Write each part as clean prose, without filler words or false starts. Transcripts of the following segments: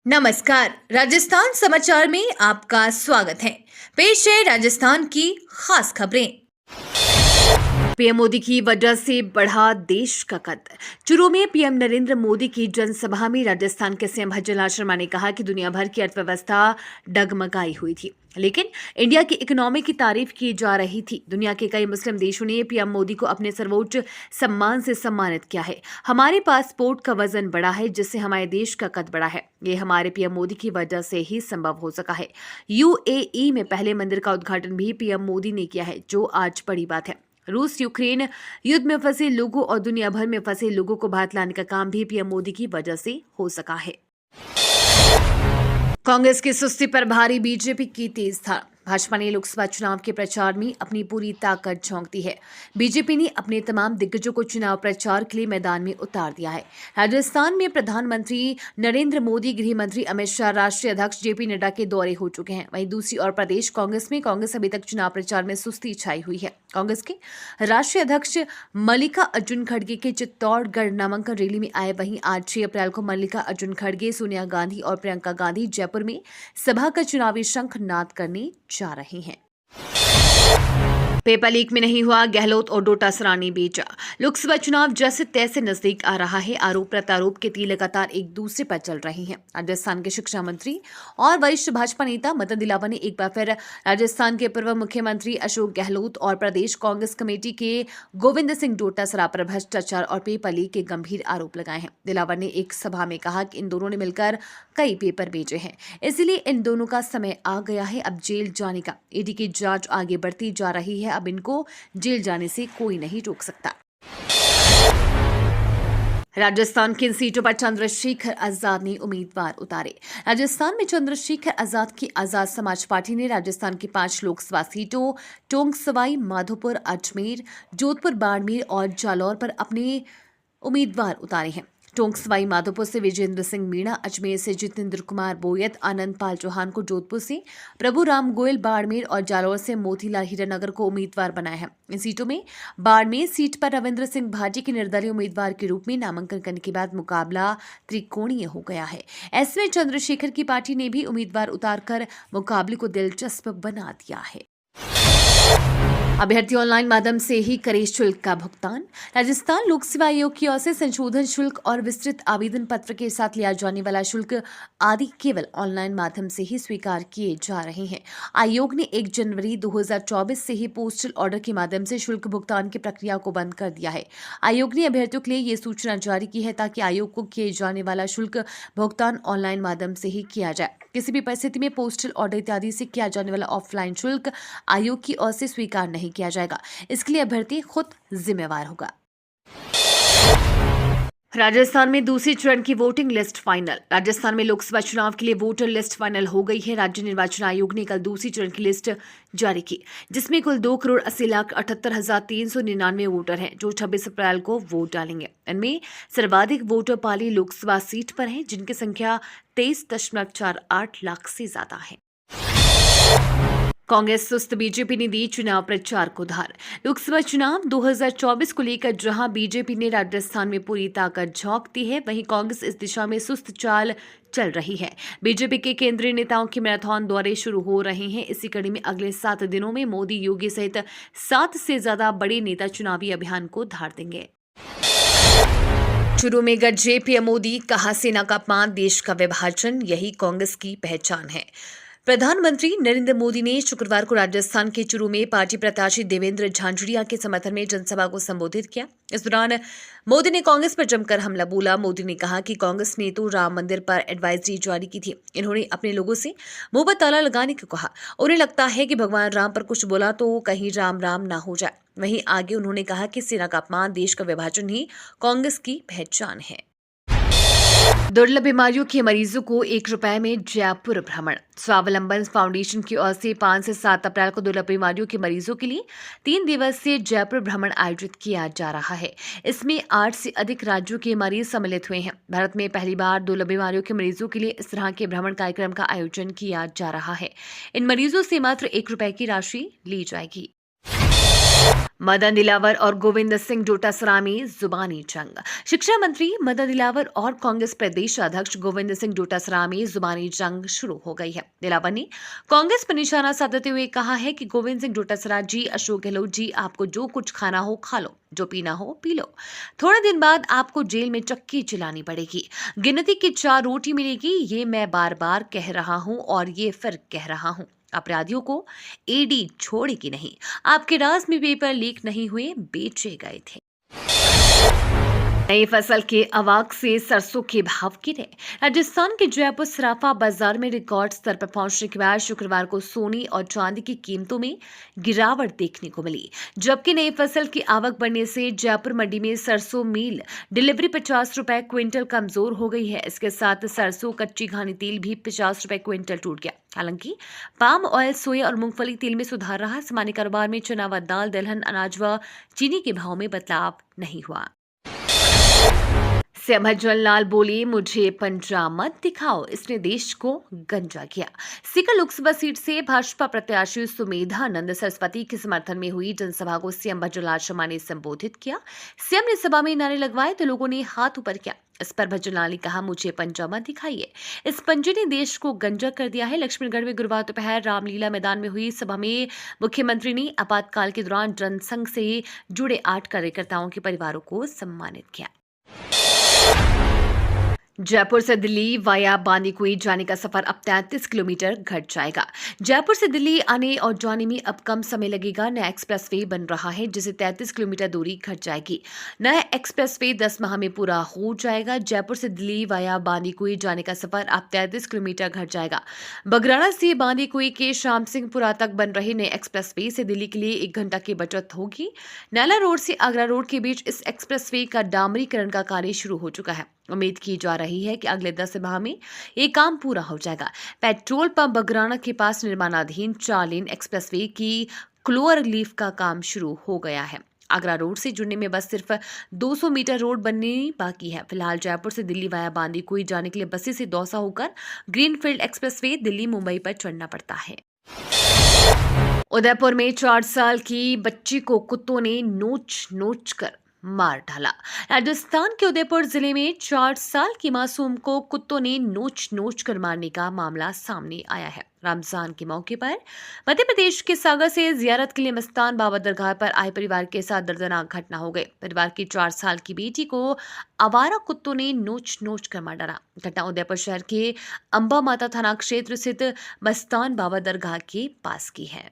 नमस्कार। राजस्थान समाचार में आपका स्वागत है। पेश है राजस्थान की खास खबरें। पीएम मोदी की वजह से बढ़ा देश का कद। चूरू में पीएम नरेंद्र मोदी की जनसभा में राजस्थान के सीएम भज्जनलाल शर्मा ने कहा कि दुनिया भर की अर्थव्यवस्था डगमगाई हुई थी, लेकिन इंडिया की इकोनॉमी की तारीफ की जा रही थी। दुनिया के कई मुस्लिम देशों ने पीएम मोदी को अपने सर्वोच्च सम्मान से सम्मानित किया है। हमारे पासपोर्ट का वजन बढ़ा है, जिससे हमारे देश का कद बढ़ा है। ये हमारे पीएम मोदी की वजह से ही संभव हो सका है। यूएई में पहले मंदिर का उद्घाटन भी पीएम मोदी ने किया है, जो आज बड़ी बात है। रूस यूक्रेन युद्ध में फंसे लोगों और दुनिया भर में फंसे लोगों को बाहर लाने का काम भी पीएम मोदी की वजह से हो सका है। कांग्रेस की सुस्ती पर भारी बीजेपी की तेज धार। भाजपा ने लोकसभा चुनाव के प्रचार में अपनी पूरी ताकत झोंक दी है। बीजेपी ने अपने तमाम दिग्गजों को चुनाव प्रचार के लिए मैदान में उतार दिया है। राजस्थान में प्रधानमंत्री नरेंद्र मोदी, गृह मंत्री अमित शाह, राष्ट्रीय अध्यक्ष जेपी नड्डा के दौरे हो चुके हैं। वहीं दूसरी ओर प्रदेश कांग्रेस अभी तक चुनाव प्रचार में सुस्ती छाई हुई है। कांग्रेस के राष्ट्रीय अध्यक्ष मल्लिका अर्जुन खड़गे के चित्तौड़गढ़ नामांकन रैली में आए। वहीं आज 6 अप्रैल को मल्लिका अर्जुन खड़गे, सोनिया गांधी और प्रियंका गांधी जयपुर में सभा का चुनावी शंखनाद करने जा रही हैं। पेपर लीक में नहीं हुआ गहलोत और डोटासरा ने बेचा। लोकसभा चुनाव जैसे तैसे नजदीक आ रहा है। आरोप प्रत्यारोप के तीर लगातार एक दूसरे पर चल रही हैं। राजस्थान के शिक्षा मंत्री और वरिष्ठ भाजपा नेता मदन दिलावर ने एक बार फिर राजस्थान के पूर्व मुख्यमंत्री अशोक गहलोत और प्रदेश कांग्रेस कमेटी के गोविंद सिंह डोटासरा पर भ्रष्टाचार और पेपर लीक के गंभीर आरोप लगाए हैं। दिलावर ने एक सभा में कहा कि इन दोनों ने मिलकर कई पेपर बेचे हैं, इसलिए इन दोनों का समय आ गया है अब जेल जाने का। ईडी की जांच आगे बढ़ती जा रही है। अब इनको जेल जाने से कोई नहीं रोक सकता। राजस्थान की इन सीटों पर चंद्रशेखर आजाद ने उम्मीदवार उतारे। राजस्थान में चंद्रशेखर आजाद की आजाद समाज पार्टी ने राजस्थान की 5 लोकसभा सीटों टोंक, सवाई माधोपुर, अजमेर, जोधपुर, बाड़मेर और जालौर पर अपने उम्मीदवार उतारे हैं। टोंक सवाई माधोपुर से विजेंद्र सिंह मीणा, अजमेर से जितेंद्र कुमार बोयत, आनंद पाल चौहान को जोधपुर से, प्रभु राम गोयल बाड़मेर और जालौर से मोतीलाल हीरानगर को उम्मीदवार बनाया है। इन सीटों में बाड़मेर सीट पर रविंद्र सिंह भाटी के निर्दलीय उम्मीदवार के रूप में नामांकन करने के बाद मुकाबला त्रिकोणीय हो गया है। ऐसे में चंद्रशेखर की पार्टी ने भी उम्मीदवार उतारकर मुकाबले को दिलचस्प बना दिया है। अभ्यर्थी ऑनलाइन माध्यम से ही करे शुल्क का भुगतान। राजस्थान लोक सेवा आयोग की ओर से संशोधन शुल्क और विस्तृत आवेदन पत्र के साथ लिया जाने वाला शुल्क आदि केवल ऑनलाइन माध्यम से ही स्वीकार किए जा रहे हैं। आयोग ने 1 जनवरी 2024 से ही पोस्टल ऑर्डर के माध्यम से शुल्क भुगतान की प्रक्रिया को बंद कर दिया है। आयोग ने अभ्यर्थियों के लिए ये सूचना जारी की है ताकि आयोग को किए जाने वाला शुल्क भुगतान ऑनलाइन माध्यम से ही किया जाए। किसी भी परिस्थिति में पोस्टल ऑर्डर इत्यादि से किया जाने वाला ऑफलाइन शुल्क आयोग की ओर से स्वीकार नहीं किया जाएगा। इसके लिए अभ्यर्थी खुद जिम्मेवार होगा। राजस्थान में दूसरी चरण की वोटिंग लिस्ट फाइनल। राजस्थान में लोकसभा चुनाव के लिए वोटर लिस्ट फाइनल हो गई है। राज्य निर्वाचन आयोग ने कल दूसरी चरण की लिस्ट जारी की, जिसमें कुल 2,80,78,399 वोटर हैं, जो 26 अप्रैल को वोट डालेंगे। इनमें सर्वाधिक वोटर पाली लोकसभा सीट पर हैं, जिनकी संख्या 23.48 लाख से ज्यादा है। कांग्रेस सुस्त, बीजेपी ने दी चुनाव प्रचार को धार। लोकसभा चुनाव 2024 को लेकर जहां बीजेपी ने राजस्थान में पूरी ताकत झोंक दी है, वहीं कांग्रेस इस दिशा में सुस्त चाल चल रही है। बीजेपी के केंद्रीय नेताओं के मैराथन दौरे शुरू हो रहे हैं। इसी कड़ी में अगले 7 दिनों में मोदी, योगी सहित 7 से ज्यादा बड़े नेता चुनावी अभियान को धार देंगे। चूरू में गरजे पीएम मोदी, कहा सेना का अपमान, देश का विभाजन, यही कांग्रेस की पहचान है। प्रधानमंत्री नरेंद्र मोदी ने शुक्रवार को राजस्थान के चूरू में पार्टी प्रत्याशी देवेंद्र झांझड़िया के समर्थन में जनसभा को संबोधित किया। इस दौरान मोदी ने कांग्रेस पर जमकर हमला बोला। मोदी ने कहा कि कांग्रेस ने तो राम मंदिर पर एडवाइजरी जारी की थी। इन्होंने अपने लोगों से मुंह पर ताला लगाने को कहा। उन्हें लगता है कि भगवान राम पर कुछ बोला तो कहीं राम राम ना हो जाए। वहीं आगे उन्होंने कहा कि सेना का अपमान, देश का विभाजन ही कांग्रेस की पहचान है। दुर्लभ बीमारियों के मरीजों को 1 रुपए में जयपुर भ्रमण। स्वावलंबन फाउंडेशन की ओर से 5 से 7 अप्रैल को दुर्लभ बीमारियों के मरीजों के लिए 3 दिवसीय जयपुर भ्रमण आयोजित किया जा रहा है। इसमें 8 से अधिक राज्यों के मरीज सम्मिलित हुए हैं। भारत में पहली बार दुर्लभ बीमारियों के मरीजों के लिए इस तरह के भ्रमण कार्यक्रम का आयोजन किया जा रहा है। इन मरीजों से मात्र 1 रुपए की राशि ली जाएगी। मदन दिलावर और गोविंद सिंह डोटासरा में जुबानी जंग। शिक्षा मंत्री मदन दिलावर और कांग्रेस प्रदेश अध्यक्ष गोविंद सिंह डोटासरा में जुबानी जंग शुरू हो गई है। दिलावर ने कांग्रेस पर निशाना साधते हुए कहा है कि गोविंद सिंह डोटासरा जी, अशोक गहलोत जी, आपको जो कुछ खाना हो खा लो, जो पीना हो पी लो, थोड़े दिन बाद आपको जेल में चक्की चलानी पड़ेगी, गिनती की 4 रोटी मिलेगी। ये मैं बार बार कह रहा हूं और ये फिर कह रहा हूं, अपराधियों को ईडी छोड़ेगी नहीं। आपके राज में पेपर लीक नहीं हुए, बेचे गए थे। नई फसल के अवाक से सरसों के भाव गिरे। राजस्थान के जयपुर सराफा बाजार में रिकॉर्ड स्तर पर पहुंचने के बाद शुक्रवार को सोने और चांदी की कीमतों में गिरावट देखने को मिली, जबकि नई फसल की आवक बढ़ने से जयपुर मंडी में सरसों मील डिलीवरी 50 रुपए क्विंटल कमजोर हो गई है। इसके साथ सरसों, कच्ची घानी तेल भी 50 रुपए क्विंटल टूट गया। हालांकि पाम ऑयल, सोया और मूंगफली तेल में सुधार रहा। सामान्य कारोबार में चना व दाल, दलहन, अनाज व चीनी के भाव में बदलाव नहीं हुआ। सीएम भजन लाल बोले, मुझे पंजा मत दिखाओ, इसने देश को गंजा किया। सीकर लोकसभा सीट से भाजपा प्रत्याशी सुमेधानंद सरस्वती के समर्थन में हुई जनसभा को सीएम भजन लाल शर्मा ने संबोधित किया। सीएम ने सभा में नारे लगवाए तो लोगों ने हाथ ऊपर किया। इस पर भजन लाल ने कहा, मुझे पंजा मत दिखाइए, इस पंजे ने देश को गंजा कर दिया है। लक्ष्मणगढ़ में गुरुवार दोपहर रामलीला मैदान में हुई सभा में मुख्यमंत्री ने आपातकाल के दौरान जनसंघ से जुड़े 8 कार्यकर्ताओं के परिवारों को सम्मानित किया। जयपुर से दिल्ली वाया बांदीकुई जाने का सफर अब 33 किलोमीटर घट जाएगा। जयपुर से दिल्ली आने और जाने में अब कम समय लगेगा। नया एक्सप्रेसवे बन रहा है, जिससे 33 किलोमीटर दूरी घट जाएगी। नया एक्सप्रेसवे 10 माह में पूरा हो जाएगा। जयपुर से दिल्ली वाया बांदीकुई जाने का सफर अब 33 किलोमीटर घट जाएगा। बगराड़ा से बांदीकुई के श्याम सिंहपुरा तक बन रहे नए एक्सप्रेसवे से दिल्ली के लिए 1 घंटा की बचत होगी। नैला रोड से आगरा रोड के बीच इस एक्सप्रेसवे का डामरीकरण का कार्य शुरू हो चुका है। उम्मीद की जा रही है कि अगले 10 माह में ये काम पूरा हो जाएगा। पेट्रोल पंप बगराना के पास निर्माणाधीन 4 लेन एक्सप्रेसवे की क्लोअर लीफ का काम शुरू हो गया है। आगरा रोड से जुड़ने में बस सिर्फ 200 मीटर रोड बननी बाकी है। फिलहाल जयपुर से दिल्ली वाया बांदीकुई जाने के लिए बसें से दौसा होकर ग्रीनफील्ड एक्सप्रेसवे दिल्ली मुंबई पर चढ़ना पड़ता है। उदयपुर में 4 साल की बच्ची को कुत्तों ने नोच नोच कर मार डाला। राजस्थान के उदयपुर जिले में 4 साल की मासूम को कुत्तों ने नोच नोच कर मारने का मामला सामने आया है। रमजान के मौके पर मध्य प्रदेश के सागर से जियारत के लिए मस्तान बाबा दरगाह पर आए परिवार के साथ दर्दनाक घटना हो गई। परिवार की 4 साल की बेटी को आवारा कुत्तों ने नोच नोच कर मार डाला। घटना उदयपुर शहर के अंबा माता थाना क्षेत्र स्थित मस्तान बाबा दरगाह के पास की है।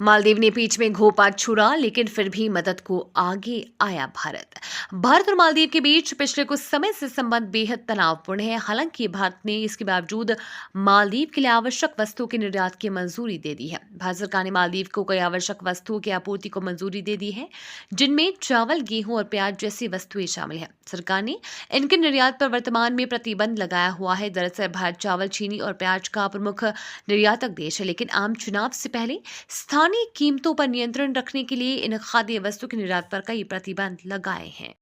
मालदीव ने बीच में घोपा छुड़ा, लेकिन फिर भी मदद को आगे आया भारत और मालदीव के बीच पिछले कुछ समय से संबंध बेहद तनावपूर्ण है। हालांकि भारत ने इसके बावजूद मालदीव के लिए आवश्यक वस्तुओं के निर्यात की मंजूरी दे दी है। भारत सरकार ने मालदीव को कई आवश्यक वस्तुओं की आपूर्ति को मंजूरी दे दी है, जिनमें चावल, गेहूं और प्याज जैसी वस्तुएं शामिल हैं। सरकार ने इनके निर्यात पर वर्तमान में प्रतिबंध लगाया हुआ है। दरअसल भारत चावल, चीनी और प्याज का प्रमुख निर्यातक देश है, लेकिन आम चुनाव से पहले स्थानीय कीमतों पर नियंत्रण रखने के लिए इन खाद्य वस्तु के निर्यात पर कई प्रतिबंध लगाए हैं।